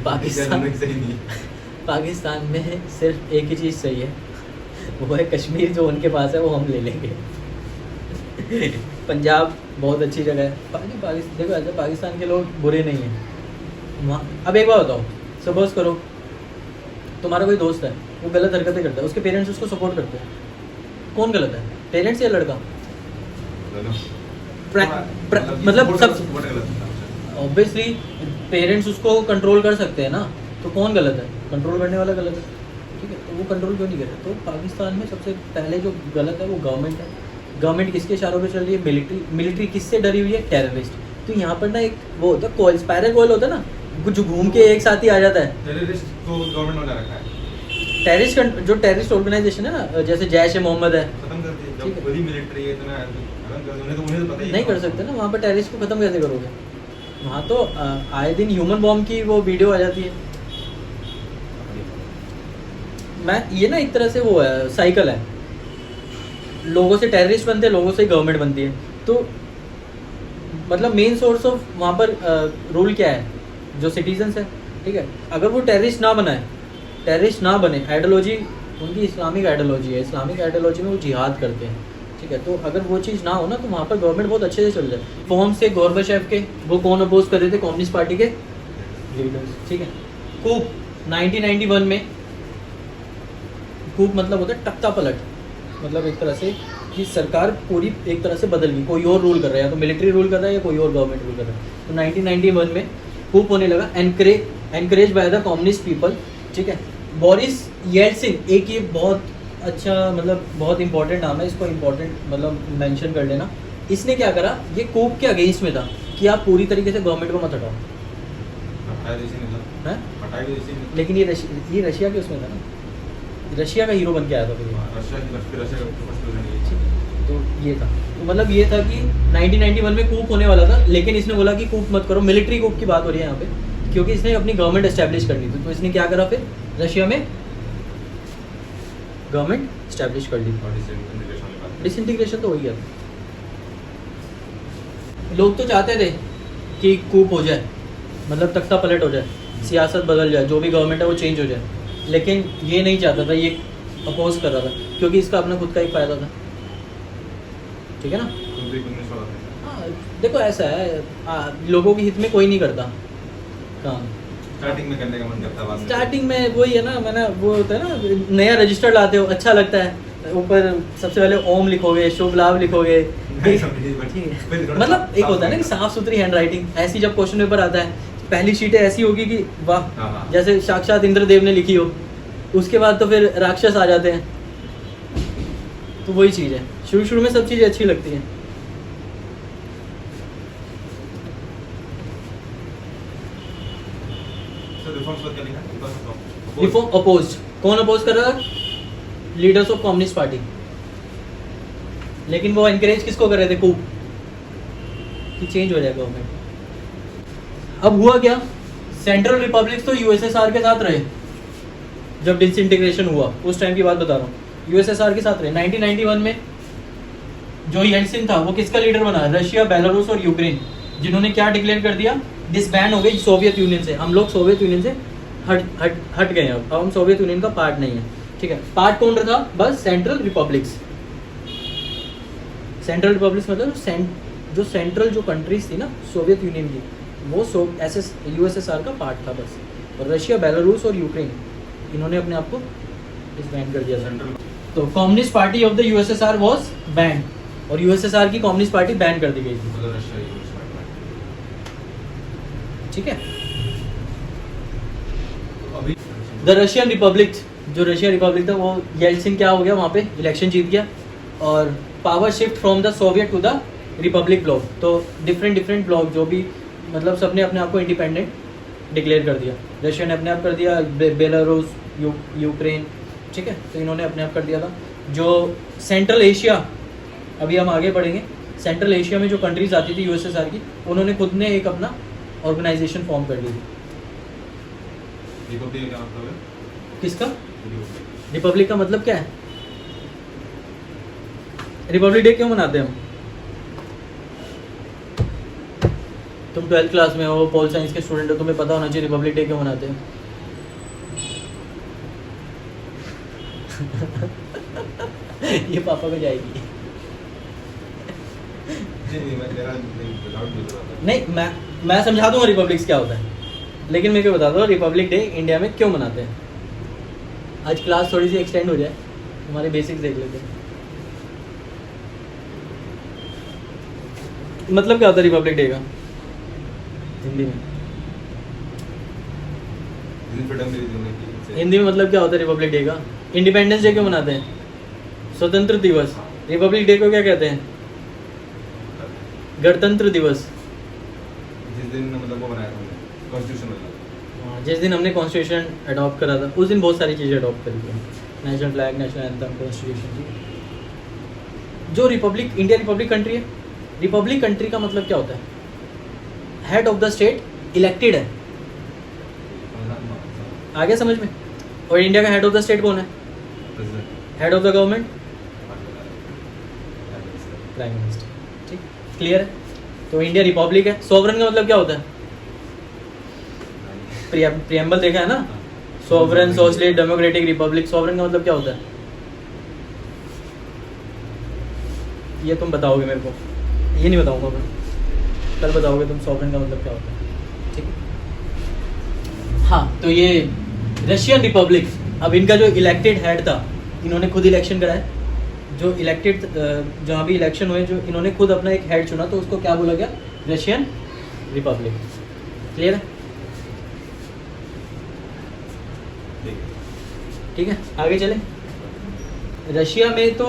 पाकिस्तान सही नहीं है। पाकिस्तान में सिर्फ एक ही चीज़ सही है, वो है कश्मीर जो उनके पास है वो हम ले लेंगे। पंजाब बहुत अच्छी जगह है। देखो ऐसा पाकिस्तान के लोग बुरे नहीं हैं वहाँ। अब एक बात बताओ, सपोज करो तुम्हारा कोई दोस्त है, वो गलत हरकतें करता है, उसके पेरेंट्स उसको सपोर्ट करते हैं, कौन गलत है, पेरेंट्स या लड़का? मतलब सब ऑब्वियसली पेरेंट्स उसको कंट्रोल कर सकते हैं ना, तो कौन गलत है? कंट्रोल करने वाला गलत है, ठीक है। तो वो कंट्रोल क्यों नहीं कर रहे? तो पाकिस्तान में सबसे पहले जो गलत है वो गवर्नमेंट है। गवर्नमेंट किसके इशारों पे चल रही है? मिलिट्री किससे डरी हुई है? टेररिस्ट। तो यहाँ पर ना एक वो होता है कोयल, स्पाइरल कोयल होता है ना, जो घूम के एक साथ ही आ जाता है। टेररिस्ट तो गवर्नमेंट वाला रखा है। टेररिस्ट जो टेररिस्ट ऑर्गेनाइजेशन है ना, जैसे जैश ए मोहम्मद है, खत्म कर दिया। जब बड़ी मिलिट्री है इतना खत्म कर दो, उन्हें तो पता ही नहीं कर सकते ना वहाँ पर। टेररिस्ट को खत्म कैसे करोगे? वहाँ तो आए दिन ह्यूमन बॉम्ब की वो वीडियो आ जाती है। मैं ये ना एक तरह से वो है, साइकिल है, लोगों से टेररिस्ट बनते हैं, लोगों से गवर्नमेंट बनती है। तो मतलब मेन सोर्स ऑफ वहाँ पर रूल क्या है? जो सिटीजन्स है, ठीक है। अगर वो टेररिस्ट ना बने, आइडियोलॉजी उनकी इस्लामिक आइडियोलॉजी है, इस्लामिक आइडियोलॉजी में वो जिहाद करते हैं, ठीक है। तो अगर वो चीज़ ना हो ना, तो वहाँ पर गवर्नमेंट बहुत अच्छे से चल जाए। फॉर्म से गोरबाचेव के वो कौन अपोज कर रहे थे? कम्युनिस्ट पार्टी के लीडर्स, ठीक है। कूप 1991 में, कूप मतलब होता है तख्ता पलट, मतलब एक तरह से कि सरकार पूरी एक तरह से बदल गई, कोई और रूल कर रहा है, या तो मिलिट्री रूल कर रहा है या कोई और गवर्नमेंट रूल कर रहा है। तो 1991 में कूप होने लगा, encourage by the communist people, ठीक है। बोरिस येल्सिन, एक ये बहुत अच्छा मतलब बहुत इंपॉर्टेंट नाम है, इसको इंपॉर्टेंट मतलब मेंशन कर लेना। इसने क्या करा? ये कूप के अगेंस्ट में था कि आप पूरी तरीके से गवर्नमेंट को मत हटाओ, लेकिन ये रशिया के उसमें था ना, रशिया का हीरो बन के आया था फिर। तो ये था, तो मतलब ये था कि 1991 में कूप होने वाला था, लेकिन इसने बोला कि कूप मत करो। मिलिट्री कूप की बात हो रही है यहाँ पे, क्योंकि इसने अपनी गवर्नमेंट एस्टैब्लिश करनी थी। तो इसने क्या करा फिर? रशिया में गवर्नमेंट एस्टैब्लिश कर ली। डिसइंटीग्रेशन तो हो गया। लोग तो चाहते थे कि कूप हो जाए, मतलब तख्ता पलट हो जाए, सियासत बदल जाए, जो भी गवर्नमेंट है वो चेंज हो जाए, लेकिन ये नहीं चाहता था, ये अपोज कर रहा था, क्योंकि इसका अपना खुद का एक फ़ायदा था, ठीक है ना। हाँ देखो ऐसा है, लोगों के हित में कोई नहीं करता काम। स्टार्टिंग में करने का मन करता है, स्टार्टिंग में वही है ना, मैंने वो होता है ना, नया रजिस्टर लाते हो अच्छा लगता है, ऊपर सबसे पहले ओम लिखोगे, शुभ लाभ लिखोगे, मतलब एक होता है ना कि साफ सुथरी हैंड राइटिंग। ऐसी जब क्वेश्चन पेपर आता है, पहली शीटें ऐसी होगी कि वाह, जैसे साक्षात इंद्रदेव ने लिखी हो, उसके बाद तो फिर राक्षस आ जाते हैं। तो वही चीज़ है, शुरू में सब चीज़ें अच्छी लगती हैं। रिफॉर्म अपोज्ड, कौन अपोज कर रहा था? Leaders of communist party. लेकिन वो एनकरेज किसको कर रहे थे? कूप, कि चेंज हो जाए गवर्नमेंट। अब हुआ क्या? सेंट्रल रिपब्लिक्स तो यूएसएसआर के साथ रहे, जब डिसइंटीग्रेशन हुआ उस टाइम की बात बता रहा हूँ, यूएसएसआर के साथ रहे। 1991 में जो येल्सिन था वो किसका लीडर बना? रशिया, बेलारूस और यूक्रेन, जिन्होंने क्या डिक्लेयर कर दिया? डिसबैंड हो गई सोवियत यूनियन से। हम लोग सोवियत यूनियन से हट गए, अब हम सोवियत यूनियन का पार्ट नहीं है, ठीक है। पार्ट कौन रहा? बस सेंट्रल रिपब्लिक्स। सेंट्रल रिपब्लिक्स मतलब जो सेंट्रल जो कंट्रीज थी ना सोवियत यूनियन की, वो यूएसएसआर का पार्ट था बस। और रशिया, बेलारूस और यूक्रेन, इन्होंने अपने आप को डिसबैंड कर दिया सेंट्रल। तो communist party of the USSR was band, और यूएसएसआर की कम्युनिस्ट पार्टी बैन कर दी गई थी, ठीक है। द रशियन रिपब्लिक, जो रशिया रिपब्लिक था, वो येल्सिन क्या हो गया वहाँ पे, इलेक्शन जीत गया, और power shift from the Soviet to the republic bloc. तो डिफरेंट ब्लॉक जो भी मतलब सबने अपने आप को इंडिपेंडेंट डिक्लेयर कर दिया। रशिया ने अपने आप कर दिया, बेलारूस, यूक्रेन, ठीक है, तो इन्होंने अपने आप कर दिया था। जो सेंट्रल एशिया, अभी हम आगे बढ़ेंगे, सेंट्रल एशिया में जो कंट्रीज आती थी यूएसएसआर की, उन्होंने खुद ने एक अपना ऑर्गेनाइजेशन फॉर्म कर ली थी, रिपब्लिक का मतलब है किसका? रिपब्लिक का मतलब क्या है? रिपब्लिक डे क्यों मनाते हैं हम? तुम 12th क्लास में हो, पॉल साइंस के स्टूडेंट हो, तुम्हें पता होना चाहिए रिपब्लिक डे क्यों मनाते हैं। ये पापा को जाएगी। नहीं, मैं समझा दूंगा रिपब्लिक्स क्या होता है, लेकिन मेरे को बता दो रिपब्लिक डे इंडिया में क्यों मनाते हैं। आज क्लास थोड़ी सी एक्सटेंड हो जाए, हमारे बेसिक्स देख लेते हैं। मतलब क्या होता है रिपब्लिक डे का हिंदी में? हिंदी में मतलब क्या होता है रिपब्लिक डे का? इंडिपेंडेंस डे क्यों मनाते हैं? स्वतंत्र दिवस। रिपब्लिक डे को क्या कहते हैं? गणतंत्र दिवस। जिस दिन मतलब वो बनाया था कॉन्स्टिट्यूशन, जिस दिन हमने कॉन्स्टिट्यूशन अडॉप्ट करा था, उस दिन बहुत सारी चीज़ें अडॉप्ट करी थी। National flag, national anthem, constitution. जो रिपब्लिक, इंडिया रिपब्लिक कंट्री है, रिपब्लिक कंट्री का मतलब क्या होता है? Head of the state elected है। आगे समझ में? और इंडिया का हेड ऑफ द स्टेट कौन है? Head of the government prime minister. ठीक, क्लियर है? तो इंडिया रिपब्लिक है। सॉवरन का मतलब क्या होता है? प्रियम्बल देखा है ना? Sovereign, socialist, democratic, Republic. Sovereign का मतलब क्या होता है? ये तुम बताओगे मेरे को, ये नहीं बताऊंगा मैं, कल बताओगे तुम सॉवरन का मतलब क्या होता है। ठीक है? हाँ, तो ये रशियन रिपब्लिक, अब इनका जो इलेक्टेड हेड था, इन्होंने खुद इलेक्शन कराया। जो इलेक्टेड, जहाँ भी इलेक्शन हुए, जो इन्होंने खुद अपना एक हेड चुना, तो उसको क्या बोला गया? Russian Republic. क्लियर है? ठीक है, आगे चले। रशिया में तो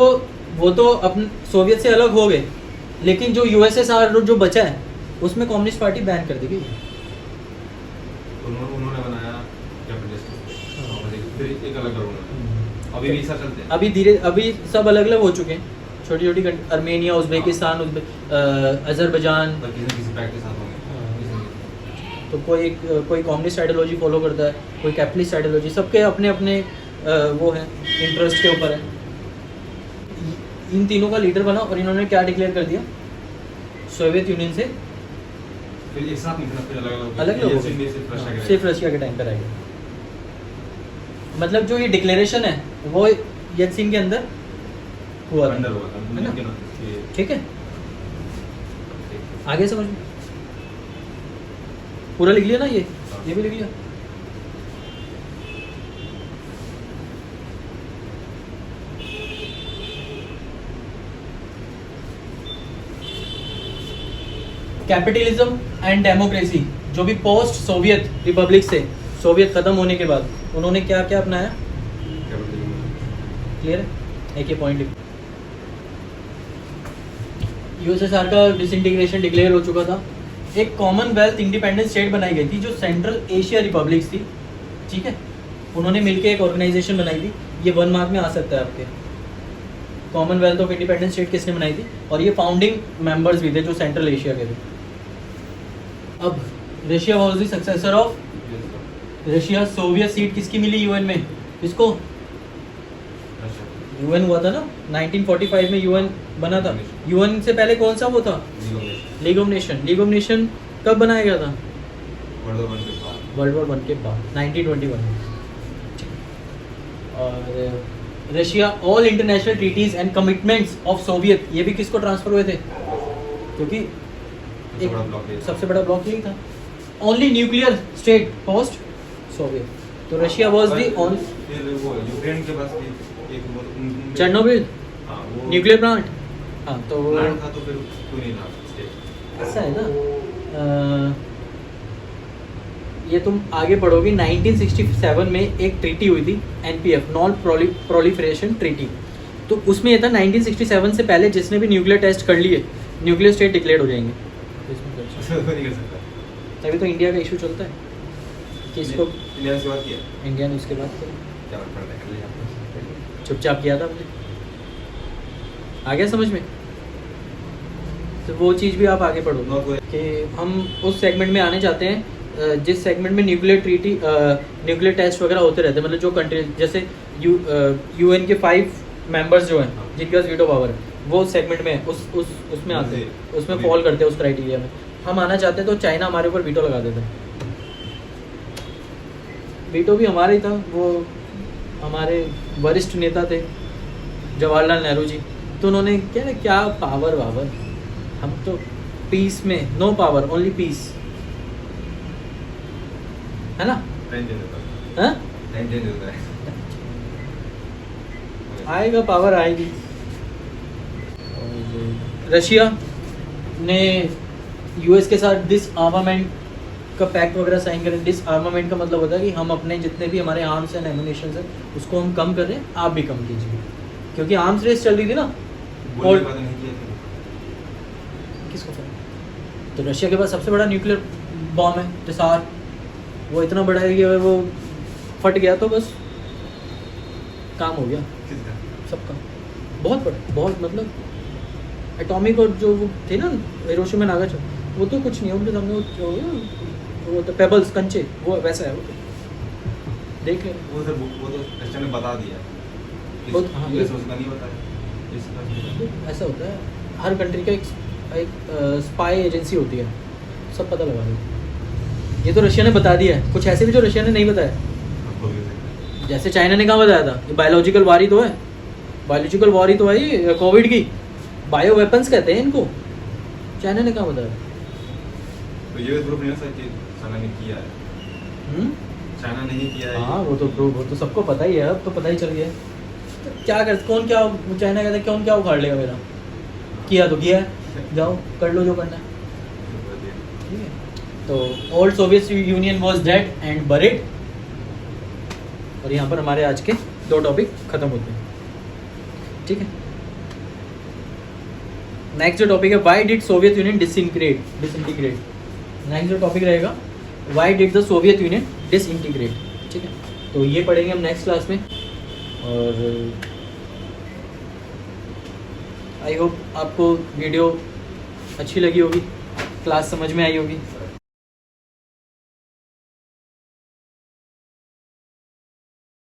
वो तो अपने सोवियत से अलग हो गए, लेकिन जो यूएसएसआर जो बचा है, उसमें कम्युनिस्ट पार्टी बैन कर दी गई। उन्होंने बनाया फिर एक अलग अभी भी ऐसा चलते हैं। अभी सब अलग अलग हो चुके हैं, छोटी छोटी कंट्री, अर्मेनिया, उज्बेकिस्तान, अजरबैजान। तो कोई कम्युनिस्ट आइडियोलॉजी फॉलो करता है, कोई कैपिटलिस्ट आइडियोलॉजी, सबके अपने अपने वो है, इंटरेस्ट के ऊपर है। इन तीनों का लीडर बना और इन्होंने क्या डिक्लेयर कर दिया? सोवियत यूनियन से फिर एक साथ निकला, फिर अलग हो गए, सिर्फ रशिया के टाइम पर आएगा। मतलब जो ये डिक्लेरेशन है वो येल्त्सिन के अंदर हुआ था, है ना? ठीक है, आगे समझ में? पूरा लिख लिया ना? ये भी लिख लिया। कैपिटलिज्म एंड डेमोक्रेसी, जो भी पोस्ट सोवियत रिपब्लिक से, सोवियत खत्म होने के बाद उन्होंने क्या क्या अपनाया? क्लियर है? एक ये पॉइंट। यूएसएसआर का डिसइंटीग्रेशन डिक्लेयर हो चुका था। एक कॉमनवेल्थ इंडिपेंडेंट स्टेट बनाई गई थी जो सेंट्रल एशिया रिपब्लिक्स थी। ठीक है, उन्होंने मिलकर एक ऑर्गेनाइजेशन बनाई थी। ये 1 मार्क में आ सकता है आपके। कॉमनवेल्थ ऑफ इंडिपेंडेंट स्टेट किसने बनाई थी? और ये फाउंडिंग मेंबर्स भी थे जो सेंट्रल एशिया के थे। अब Russia was the successor of Russia. Soviet seat किसकी मिली यूएन में? किसको? यूएन हुआ था ना 1945 में, यूएन बना था। यूएन से पहले कौन सा वो था? League of nation. League of nation कब बनाया गया था? वर्ल्ड वॉर 1 के बाद 1921 में। और Russia all international treaties and commitments of Soviet, ये भी किसको ट्रांसफर हुए थे? क्योंकि एक सबसे बड़ा ब्लॉक यही था। Only nuclear state post Soviet. तो Russia was the own. Ukraine के पास एक चेर्नोबिल न्यूक्लियर प्लांट। हाँ, तो प्लांट था, तो फिर क्यों नहीं था स्टेट? ऐसा है ना, ये तुम आगे पढ़ोगे। 1967 में एक ट्रीटी हुई थी, एनपीएफ, नॉन प्रोलिफरेशन ट्रीटी। तो उसमें ये था 1967 से पहले जिसने भी न्यूक्लियर टेस्ट कर लिए, न्यूक्लियर स्टेट डिक्लेयर हो जाएंगे। तभी तो इंडिया का इशू चलता है कि इसको इंडिया से बात किया, इंडिया ने उसके बाद क्या पड़ता है, चुपचाप किया था मुझे। आ गया समझ में? तो वो चीज़ भी आप आगे पढ़ो कि हम उस सेगमेंट में आने चाहते हैं जिस सेगमेंट में न्यूक्लियर ट्रीटी न्यूक्लियर टेस्ट वगैरह होते रहते हैं, मतलब जो कंट्री जैसे यूएन के 5 मेंबर्स जो हैं जिनके पास वीटो पावर है, वो सेगमेंट में उसमें आते हैं, उसमें फॉल करते हैं उस क्राइटेरिया में। हम आना चाहते हैं तो चाइना हमारे ऊपर वीटो लगा देता है। वीटो भी हमारा ही था, वो हमारे वरिष्ठ नेता थे जवाहरलाल नेहरू जी, तो उन्होंने क्या पावर वावर, हम तो पीस में, नो पावर ओनली पीस, है ना? हाँ? आएगा, पावर आएगी। रशिया ने यूएस के साथ डिस आर्मामेंट का पैक्ट वगैरह साइन करें। डिस आर्मामेंट का मतलब होता है कि हम अपने जितने भी हमारे आर्म्स एंड एमुनेशन है उसको हम कम कर रहे हैं, आप भी कम कीजिए, क्योंकि आर्म्स रेस चल रही थी ना। और किसको पता? तो रशिया के पास सबसे बड़ा न्यूक्लियर बॉम्ब है टिसार, वो इतना बड़ा है कि अगर वो फट गया तो बस काम हो गया सबका। बहुत बड़ा, बहुत मतलब एटॉमिक, और जो वो थे ना हिरोशिमा नागासाकी, वो तो कुछ नहीं है उनके सामने, वो तो पेबल्स, कंचे, वो वैसा है। वो तो देख ले, वो तो रशिया ने बता दिया, हाँ, उसका नहीं बताया। ऐसा होता है, हर कंट्री का एक स्पाई एजेंसी होती है, सब पता लगा देती। ये तो रशिया ने बता दिया है, कुछ ऐसे भी जो रशिया ने नहीं बताया, जैसे चाइना ने कहाँ बताया था, ये बायोलॉजिकल वार ही तो है, बायोलॉजिकल वॉर ही तो है कोविड की, बायो वेपन्स कहते हैं इनको, चाइना ने कहाँ बताया? तो ये प्रूफ नहीं हो सकता कि चाइना ने किया है, चाइना नहीं किया है। हाँ वो तो प्रूफ, वो तो सबको पता ही है, अब तो पता ही चल गया। तो क्या कर, कौन क्या, चाइना कहता है कौन क्या उखाड़ लेगा मेरा, किया तो किया है, जाओ कर लो जो करना है, ठीक है। तो old Soviet union was dead and buried, और यहाँ पर हमारे आज के 2 टॉपिक खत्म होते हैं, ठीक है। नेक्स्ट जो टॉपिक है, why did Soviet union disintegrate. Next जो टॉपिक रहेगा, why did the Soviet union disintegrate, ठीक है। तो ये पढ़ेंगे हम नेक्स्ट क्लास में, और आई होप आपको वीडियो अच्छी लगी होगी, क्लास समझ में आई होगी।